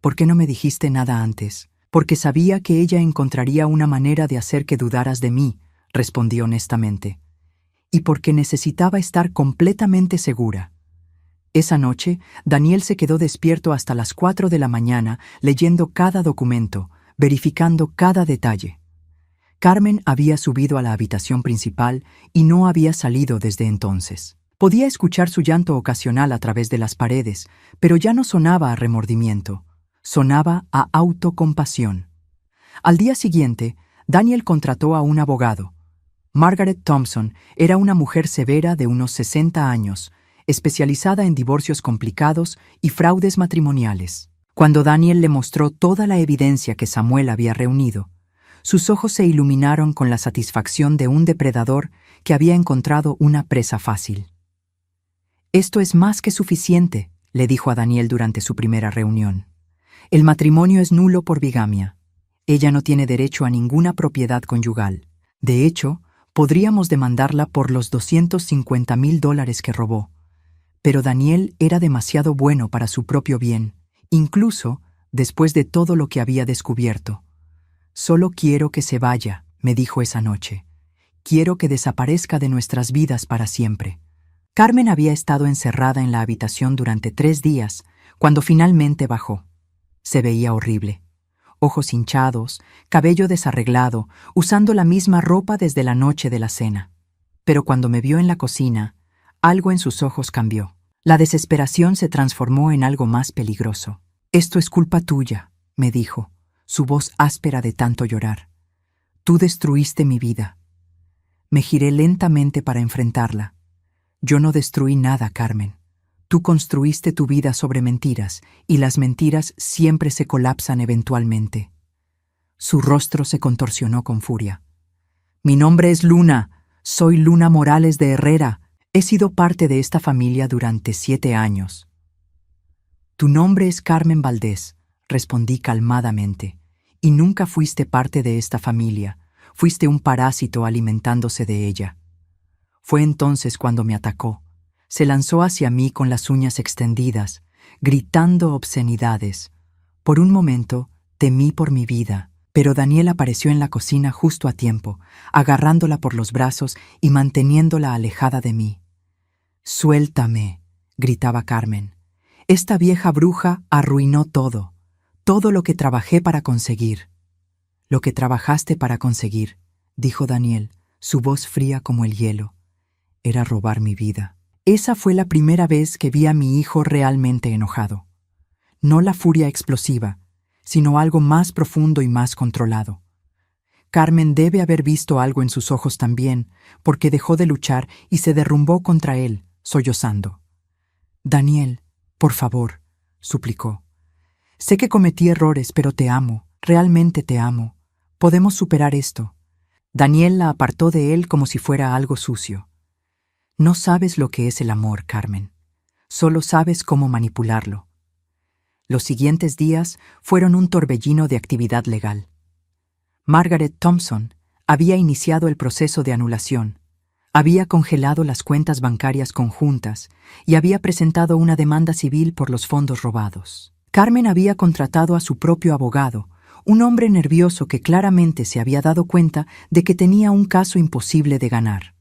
«¿Por qué no me dijiste nada antes?». «Porque sabía que ella encontraría una manera de hacer que dudaras de mí», respondí honestamente. «Y porque necesitaba estar completamente segura». Esa noche, Daniel se quedó despierto hasta las 4 de la mañana, leyendo cada documento, verificando cada detalle. Carmen había subido a la habitación principal y no había salido desde entonces. Podía escuchar su llanto ocasional a través de las paredes, pero ya no sonaba a remordimiento, sonaba a autocompasión. Al día siguiente, Daniel contrató a un abogado. Margaret Thompson era una mujer severa de unos 60 años, especializada en divorcios complicados y fraudes matrimoniales. Cuando Daniel le mostró toda la evidencia que Samuel había reunido, sus ojos se iluminaron con la satisfacción de un depredador que había encontrado una presa fácil. «Esto es más que suficiente», le dijo a Daniel durante su primera reunión. «El matrimonio es nulo por bigamia. Ella no tiene derecho a ninguna propiedad conyugal. De hecho, podríamos demandarla por los $250,000 que robó. Pero Daniel era demasiado bueno para su propio bien, incluso después de todo lo que había descubierto. «Solo quiero que se vaya», me dijo esa noche. «Quiero que desaparezca de nuestras vidas para siempre». Carmen había estado encerrada en la habitación durante 3 días, cuando finalmente bajó. Se veía horrible. Ojos hinchados, cabello desarreglado, usando la misma ropa desde la noche de la cena. Pero cuando me vio en la cocina, algo en sus ojos cambió. La desesperación se transformó en algo más peligroso. «Esto es culpa tuya», me dijo, su voz áspera de tanto llorar. «Tú destruiste mi vida». Me giré lentamente para enfrentarla. «Yo no destruí nada, Carmen. Tú construiste tu vida sobre mentiras, y las mentiras siempre se colapsan eventualmente». Su rostro se contorsionó con furia. «Mi nombre es Luna. Soy Luna Morales de Herrera. He sido parte de esta familia durante 7 años». «Tu nombre es Carmen Valdés», respondí calmadamente, «y nunca fuiste parte de esta familia. Fuiste un parásito alimentándose de ella». Fue entonces cuando me atacó. Se lanzó hacia mí con las uñas extendidas, gritando obscenidades. Por un momento temí por mi vida, Pero Daniel apareció en la cocina justo a tiempo, agarrándola por los brazos y manteniéndola alejada de mí. «Suéltame», gritaba Carmen. «Esta vieja bruja arruinó todo, todo lo que trabajé para conseguir». «Lo que trabajaste para conseguir», dijo Daniel, su voz fría como el hielo. «Era robar mi vida». Esa fue la primera vez que vi a mi hijo realmente enojado. No la furia explosiva, sino algo más profundo y más controlado. Carmen debe haber visto algo en sus ojos también, porque dejó de luchar y se derrumbó contra él, sollozando. «Daniel, por favor», suplicó. «Sé que cometí errores, pero te amo, realmente te amo. Podemos superar esto». Daniel la apartó de él como si fuera algo sucio. «No sabes lo que es el amor, Carmen. Solo sabes cómo manipularlo». Los siguientes días fueron un torbellino de actividad legal. Margaret Thompson había iniciado el proceso de anulación, había congelado las cuentas bancarias conjuntas y había presentado una demanda civil por los fondos robados. Carmen había contratado a su propio abogado, un hombre nervioso que claramente se había dado cuenta de que tenía un caso imposible de ganar.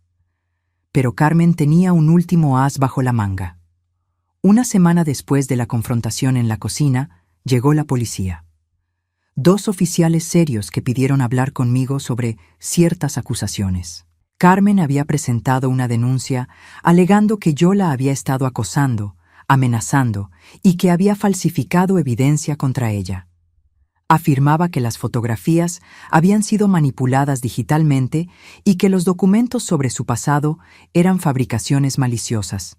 Pero Carmen tenía un último as bajo la manga. Una semana después de la confrontación en la cocina, llegó la policía. 2 oficiales serios que pidieron hablar conmigo sobre ciertas acusaciones. Carmen había presentado una denuncia alegando que yo la había estado acosando, amenazando y que había falsificado evidencia contra ella. Afirmaba que las fotografías habían sido manipuladas digitalmente y que los documentos sobre su pasado eran fabricaciones maliciosas.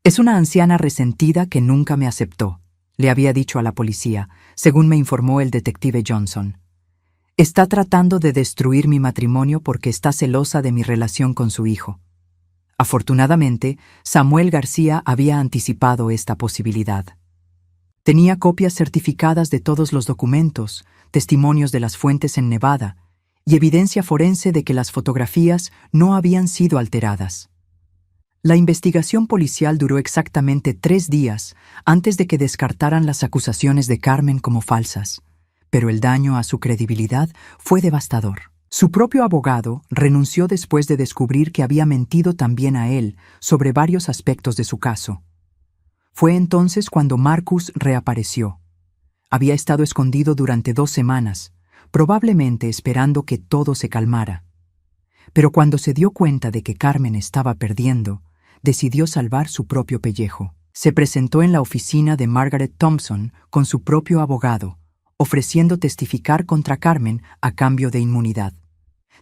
«Es una anciana resentida que nunca me aceptó», le había dicho a la policía, según me informó el detective Johnson. «Está tratando de destruir mi matrimonio porque está celosa de mi relación con su hijo». Afortunadamente, Samuel García había anticipado esta posibilidad. Tenía copias certificadas de todos los documentos, testimonios de las fuentes en Nevada y evidencia forense de que las fotografías no habían sido alteradas. La investigación policial duró exactamente 3 días antes de que descartaran las acusaciones de Carmen como falsas, pero el daño a su credibilidad fue devastador. Su propio abogado renunció después de descubrir que había mentido también a él sobre varios aspectos de su caso. Fue entonces cuando Marcus reapareció. Había estado escondido durante 2 semanas, probablemente esperando que todo se calmara. Pero cuando se dio cuenta de que Carmen estaba perdiendo, decidió salvar su propio pellejo. Se presentó en la oficina de Margaret Thompson con su propio abogado, ofreciendo testificar contra Carmen a cambio de inmunidad.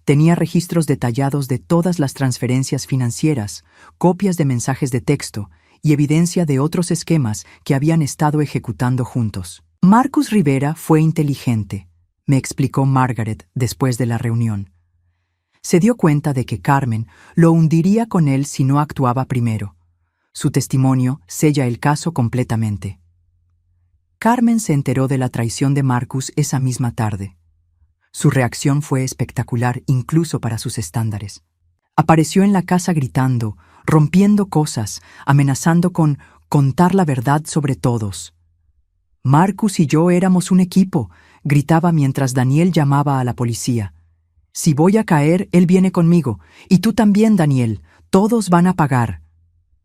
Tenía registros detallados de todas las transferencias financieras, copias de mensajes de texto y evidencia de otros esquemas que habían estado ejecutando juntos. Marcus Rivera fue inteligente, me explicó Margaret después de la reunión. Se dio cuenta de que Carmen lo hundiría con él si no actuaba primero. Su testimonio sella el caso completamente. Carmen se enteró de la traición de Marcus esa misma tarde. Su reacción fue espectacular incluso para sus estándares. Apareció en la casa gritando, rompiendo cosas, amenazando con contar la verdad sobre todos. «Marcus y yo éramos un equipo», gritaba mientras Daniel llamaba a la policía. «Si voy a caer, él viene conmigo, y tú también, Daniel, todos van a pagar».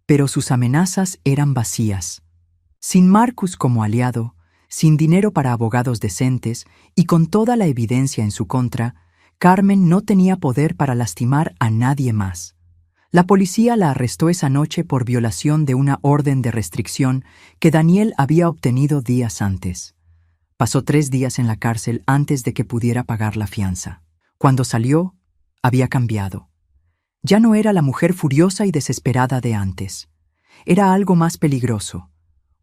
Pero sus amenazas eran vacías. Sin Marcus como aliado, sin dinero para abogados decentes y con toda la evidencia en su contra, Carmen no tenía poder para lastimar a nadie más. La policía la arrestó esa noche por violación de una orden de restricción que Daniel había obtenido días antes. Pasó 3 días en la cárcel antes de que pudiera pagar la fianza. Cuando salió, había cambiado. Ya no era la mujer furiosa y desesperada de antes. Era algo más peligroso.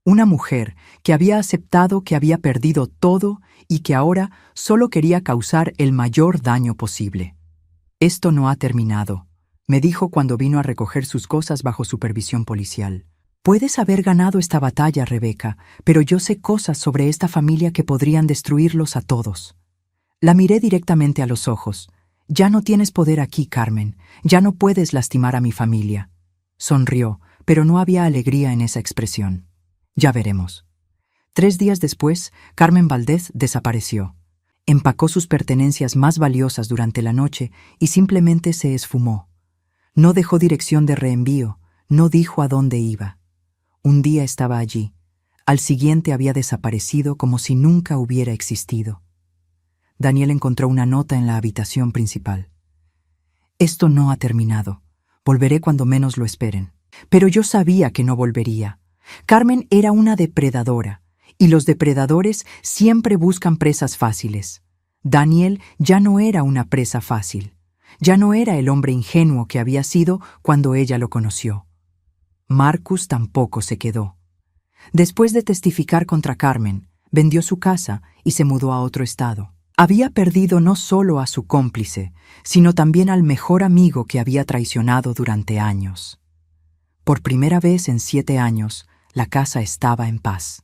Una mujer que había aceptado que había perdido todo y que ahora solo quería causar el mayor daño posible. «Esto no ha terminado», me dijo cuando vino a recoger sus cosas bajo supervisión policial. «Puedes haber ganado esta batalla, Rebeca, pero yo sé cosas sobre esta familia que podrían destruirlos a todos». La miré directamente a los ojos. «Ya no tienes poder aquí, Carmen. Ya no puedes lastimar a mi familia». Sonrió, pero no había alegría en esa expresión. «Ya veremos». 3 días después, Carmen Valdez desapareció. Empacó sus pertenencias más valiosas durante la noche y simplemente se esfumó. No dejó dirección de reenvío, no dijo a dónde iba. Un día estaba allí, al siguiente había desaparecido como si nunca hubiera existido. Daniel encontró una nota en la habitación principal. Esto no ha terminado. Volveré cuando menos lo esperen. Pero yo sabía que no volvería. Carmen era una depredadora, y los depredadores siempre buscan presas fáciles. Daniel ya no era una presa fácil. Ya no era el hombre ingenuo que había sido cuando ella lo conoció. Marcus tampoco se quedó. Después de testificar contra Carmen, vendió su casa y se mudó a otro estado. Había perdido no solo a su cómplice, sino también al mejor amigo que había traicionado durante años. Por primera vez en 7 años, la casa estaba en paz.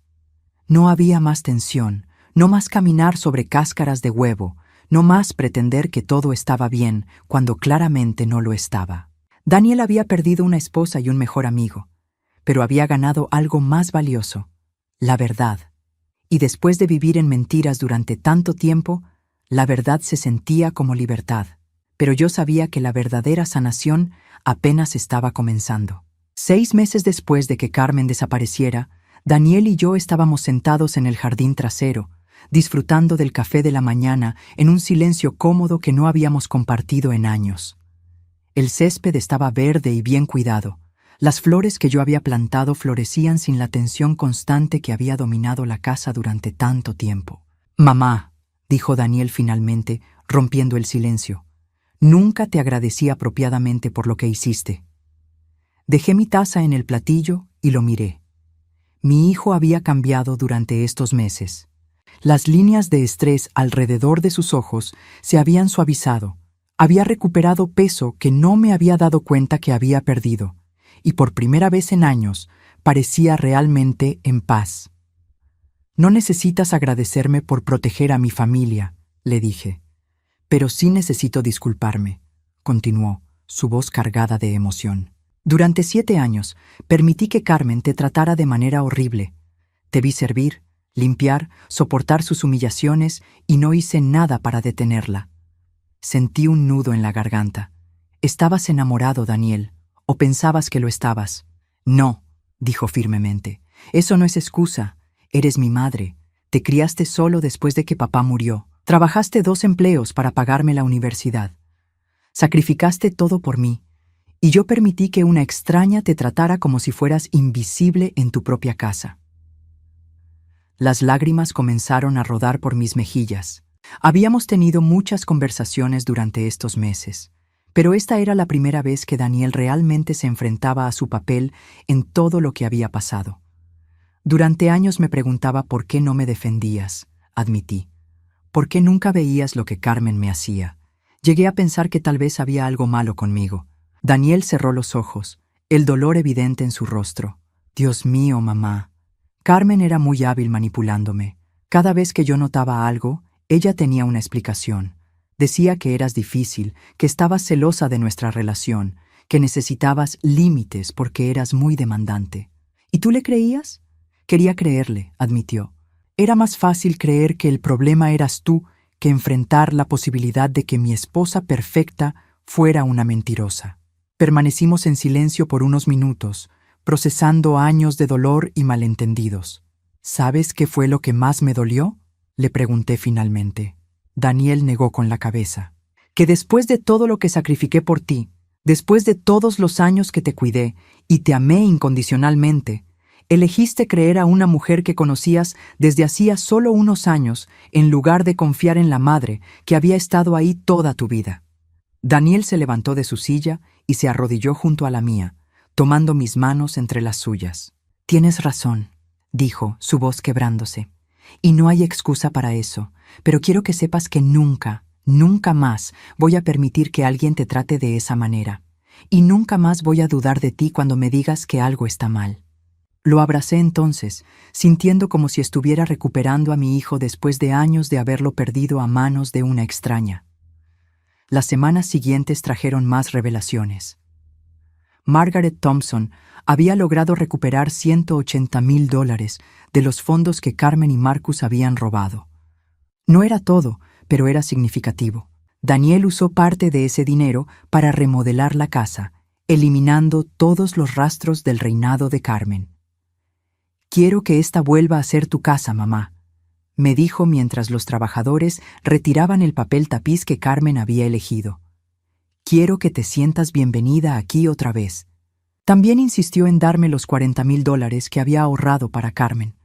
No había más tensión, no más caminar sobre cáscaras de huevo, no más pretender que todo estaba bien cuando claramente no lo estaba. Daniel había perdido una esposa y un mejor amigo, pero había ganado algo más valioso, la verdad. Y después de vivir en mentiras durante tanto tiempo, la verdad se sentía como libertad. Pero yo sabía que la verdadera sanación apenas estaba comenzando. 6 meses después de que Carmen desapareciera, Daniel y yo estábamos sentados en el jardín trasero, disfrutando del café de la mañana en un silencio cómodo que no habíamos compartido en años. El césped estaba verde y bien cuidado. Las flores que yo había plantado florecían sin la tensión constante que había dominado la casa durante tanto tiempo. «Mamá», dijo Daniel finalmente, rompiendo el silencio, «nunca te agradecí apropiadamente por lo que hiciste». Dejé mi taza en el platillo y lo miré. Mi hijo había cambiado durante estos meses. Las líneas de estrés alrededor de sus ojos se habían suavizado. Había recuperado peso que no me había dado cuenta que había perdido, y por primera vez en años parecía realmente en paz. «No necesitas agradecerme por proteger a mi familia», le dije. «Pero sí necesito disculparme», continuó, su voz cargada de emoción. «Durante 7 años permití que Carmen te tratara de manera horrible. Te vi servir, limpiar, soportar sus humillaciones y no hice nada para detenerla». Sentí un nudo en la garganta. «¿Estabas enamorado, Daniel? ¿O pensabas que lo estabas?» «No», dijo firmemente. «Eso no es excusa. Eres mi madre. Te criaste solo después de que papá murió. Trabajaste 2 empleos para pagarme la universidad. Sacrificaste todo por mí. Y yo permití que una extraña te tratara como si fueras invisible en tu propia casa». Las lágrimas comenzaron a rodar por mis mejillas. Habíamos tenido muchas conversaciones durante estos meses, pero esta era la primera vez que Daniel realmente se enfrentaba a su papel en todo lo que había pasado. «Durante años me preguntaba por qué no me defendías», admití. «¿Por qué nunca veías lo que Carmen me hacía? Llegué a pensar que tal vez había algo malo conmigo». Daniel cerró los ojos, el dolor evidente en su rostro. «Dios mío, mamá. Carmen era muy hábil manipulándome. Cada vez que yo notaba algo, ella tenía una explicación. Decía que eras difícil, que estabas celosa de nuestra relación, que necesitabas límites porque eras muy demandante. ¿Y tú le creías?» Quería creerle, admitió. Era más fácil creer que el problema eras tú que enfrentar la posibilidad de que mi esposa perfecta fuera una mentirosa. Permanecimos en silencio por unos minutos, procesando años de dolor y malentendidos. «¿Sabes qué fue lo que más me dolió?», le pregunté finalmente. Daniel negó con la cabeza. «Que después de todo lo que sacrifiqué por ti, después de todos los años que te cuidé y te amé incondicionalmente, elegiste creer a una mujer que conocías desde hacía solo unos años en lugar de confiar en la madre que había estado ahí toda tu vida». Daniel se levantó de su silla y se arrodilló junto a la mía, tomando mis manos entre las suyas. «Tienes razón», dijo, su voz quebrándose. «Y no hay excusa para eso, pero quiero que sepas que nunca, nunca más voy a permitir que alguien te trate de esa manera. Y nunca más voy a dudar de ti cuando me digas que algo está mal». Lo abracé entonces, sintiendo como si estuviera recuperando a mi hijo después de años de haberlo perdido a manos de una extraña. Las semanas siguientes trajeron más revelaciones. Margaret Thompson había logrado recuperar $180,000 de los fondos que Carmen y Marcus habían robado. No era todo, pero era significativo. Daniel usó parte de ese dinero para remodelar la casa, eliminando todos los rastros del reinado de Carmen. «Quiero que esta vuelva a ser tu casa, mamá», me dijo mientras los trabajadores retiraban el papel tapiz que Carmen había elegido. «Quiero que te sientas bienvenida aquí otra vez». También insistió en darme los $40,000 que había ahorrado para Carmen.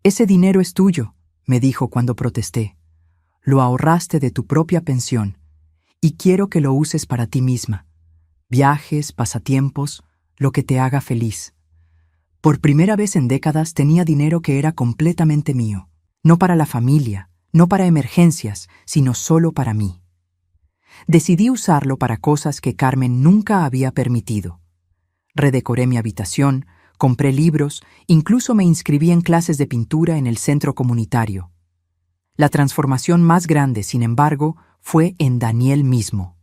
«Ese dinero es tuyo», me dijo cuando protesté. «Lo ahorraste de tu propia pensión, y quiero que lo uses para ti misma. Viajes, pasatiempos, lo que te haga feliz». Por primera vez en décadas tenía dinero que era completamente mío. No para la familia, no para emergencias, sino solo para mí. Decidí usarlo para cosas que Carmen nunca había permitido. Redecoré mi habitación, compré libros, incluso me inscribí en clases de pintura en el centro comunitario. La transformación más grande, sin embargo, fue en Daniel mismo.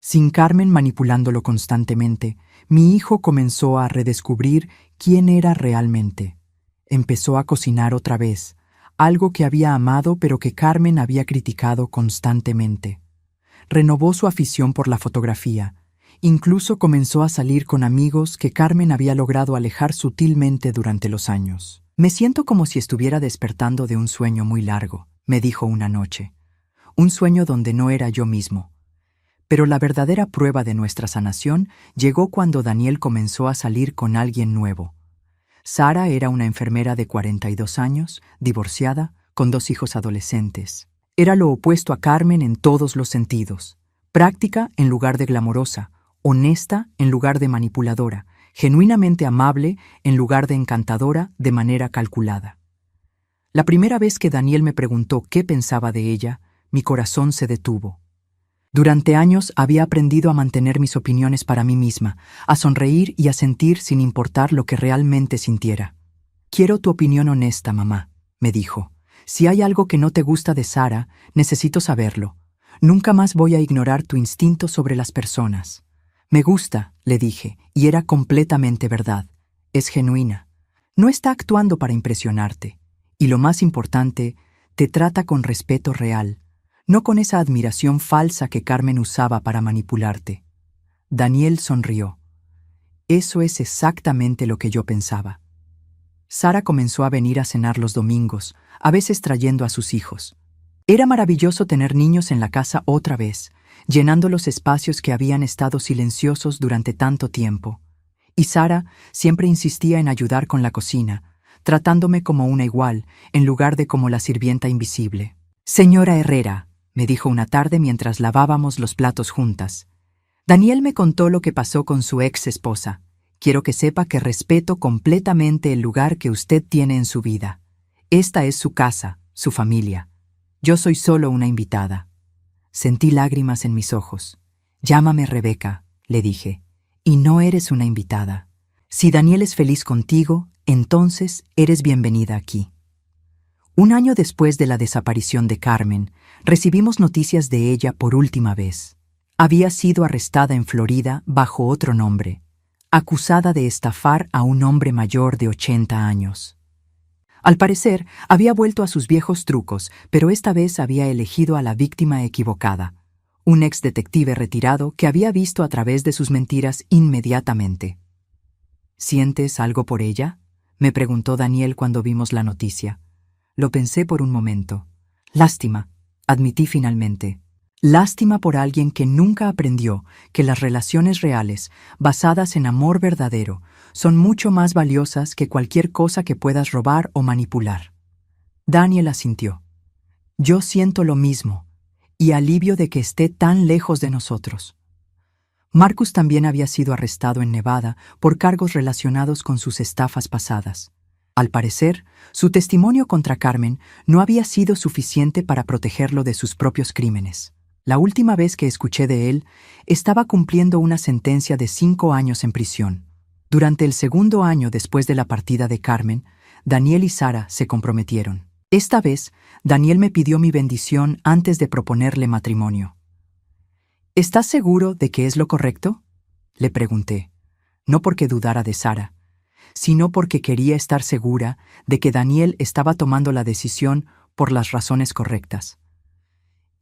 Sin Carmen manipulándolo constantemente, mi hijo comenzó a redescubrir quién era realmente. Empezó a cocinar otra vez, algo que había amado pero que Carmen había criticado constantemente. Renovó su afición por la fotografía. Incluso comenzó a salir con amigos que Carmen había logrado alejar sutilmente durante los años. «Me siento como si estuviera despertando de un sueño muy largo», me dijo una noche. Un sueño donde no era yo mismo. Pero la verdadera prueba de nuestra sanación llegó cuando Daniel comenzó a salir con alguien nuevo. Sara era una enfermera de 42 años, divorciada, con 2 hijos adolescentes. Era lo opuesto a Carmen en todos los sentidos. Práctica en lugar de glamorosa, honesta en lugar de manipuladora, genuinamente amable en lugar de encantadora de manera calculada. La primera vez que Daniel me preguntó qué pensaba de ella, mi corazón se detuvo. Durante años había aprendido a mantener mis opiniones para mí misma, a sonreír y a sentir sin importar lo que realmente sintiera. «Quiero tu opinión honesta, mamá», me dijo. «Si hay algo que no te gusta de Sara, necesito saberlo. Nunca más voy a ignorar tu instinto sobre las personas». «Me gusta», le dije, y era completamente verdad. «Es genuina. No está actuando para impresionarte. Y lo más importante, te trata con respeto real, no con esa admiración falsa que Carmen usaba para manipularte». Daniel sonrió. «Eso es exactamente lo que yo pensaba». Sara comenzó a venir a cenar los domingos, a veces trayendo a sus hijos. Era maravilloso tener niños en la casa otra vez, llenando los espacios que habían estado silenciosos durante tanto tiempo. Y Sara siempre insistía en ayudar con la cocina, tratándome como una igual, en lugar de como la sirvienta invisible. «Señora Herrera», me dijo una tarde mientras lavábamos los platos juntas. «Daniel me contó lo que pasó con su ex esposa. Quiero que sepa que respeto completamente el lugar que usted tiene en su vida. Esta es su casa, su familia. Yo soy solo una invitada». Sentí lágrimas en mis ojos. «Llámame Rebeca», le dije, «y no eres una invitada. Si Daniel es feliz contigo, entonces eres bienvenida aquí». Un año después de la desaparición de Carmen, recibimos noticias de ella por última vez. Había sido arrestada en Florida bajo otro nombre, acusada de estafar a un hombre mayor de 80 años. Al parecer, había vuelto a sus viejos trucos, pero esta vez había elegido a la víctima equivocada, un ex detective retirado que había visto a través de sus mentiras inmediatamente. «¿Sientes algo por ella?», me preguntó Daniel cuando vimos la noticia. Lo pensé por un momento. «Lástima», admití finalmente. «Lástima por alguien que nunca aprendió que las relaciones reales, basadas en amor verdadero, son mucho más valiosas que cualquier cosa que puedas robar o manipular». Daniel asintió. «Yo siento lo mismo, y alivio de que esté tan lejos de nosotros». Marcus también había sido arrestado en Nevada por cargos relacionados con sus estafas pasadas. Al parecer, su testimonio contra Carmen no había sido suficiente para protegerlo de sus propios crímenes. La última vez que escuché de él, estaba cumpliendo una sentencia de 5 años en prisión. Durante el segundo año después de la partida de Carmen, Daniel y Sara se comprometieron. Esta vez, Daniel me pidió mi bendición antes de proponerle matrimonio. «¿Estás seguro de que es lo correcto?», le pregunté, no porque dudara de Sara, sino porque quería estar segura de que Daniel estaba tomando la decisión por las razones correctas.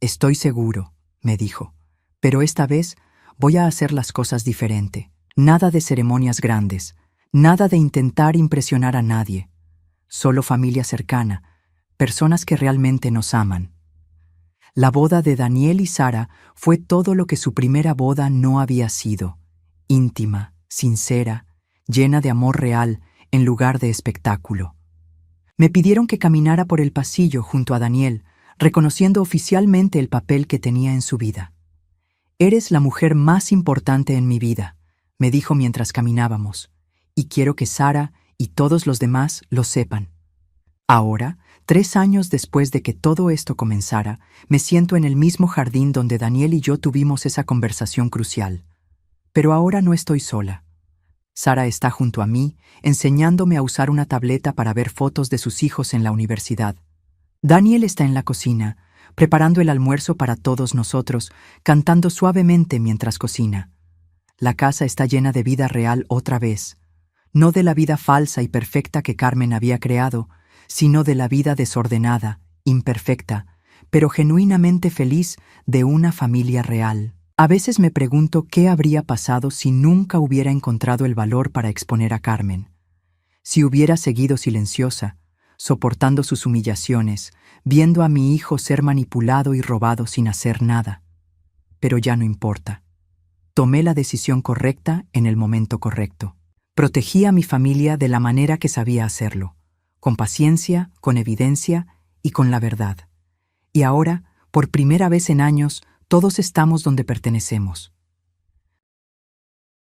Estoy seguro, me dijo, pero esta vez voy a hacer las cosas diferente. Nada de ceremonias grandes, nada de intentar impresionar a nadie. Solo familia cercana, personas que realmente nos aman. La boda de Daniel y Sara fue todo lo que su primera boda no había sido: íntima, sincera, llena de amor real en lugar de espectáculo. Me pidieron que caminara por el pasillo junto a Daniel, reconociendo oficialmente el papel que tenía en su vida. «Eres la mujer más importante en mi vida», me dijo mientras caminábamos, «y quiero que Sara y todos los demás lo sepan». Ahora, 3 años después de que todo esto comenzara, me siento en el mismo jardín donde Daniel y yo tuvimos esa conversación crucial. Pero ahora no estoy sola. Sara está junto a mí, enseñándome a usar una tableta para ver fotos de sus hijos en la universidad. Daniel está en la cocina, preparando el almuerzo para todos nosotros, cantando suavemente mientras cocina. La casa está llena de vida real otra vez, no de la vida falsa y perfecta que Carmen había creado, sino de la vida desordenada, imperfecta, pero genuinamente feliz de una familia real. A veces me pregunto qué habría pasado si nunca hubiera encontrado el valor para exponer a Carmen. Si hubiera seguido silenciosa, soportando sus humillaciones, viendo a mi hijo ser manipulado y robado sin hacer nada. Pero ya no importa. Tomé la decisión correcta en el momento correcto. Protegí a mi familia de la manera que sabía hacerlo, con paciencia, con evidencia y con la verdad. Y ahora, por primera vez en años, todos estamos donde pertenecemos.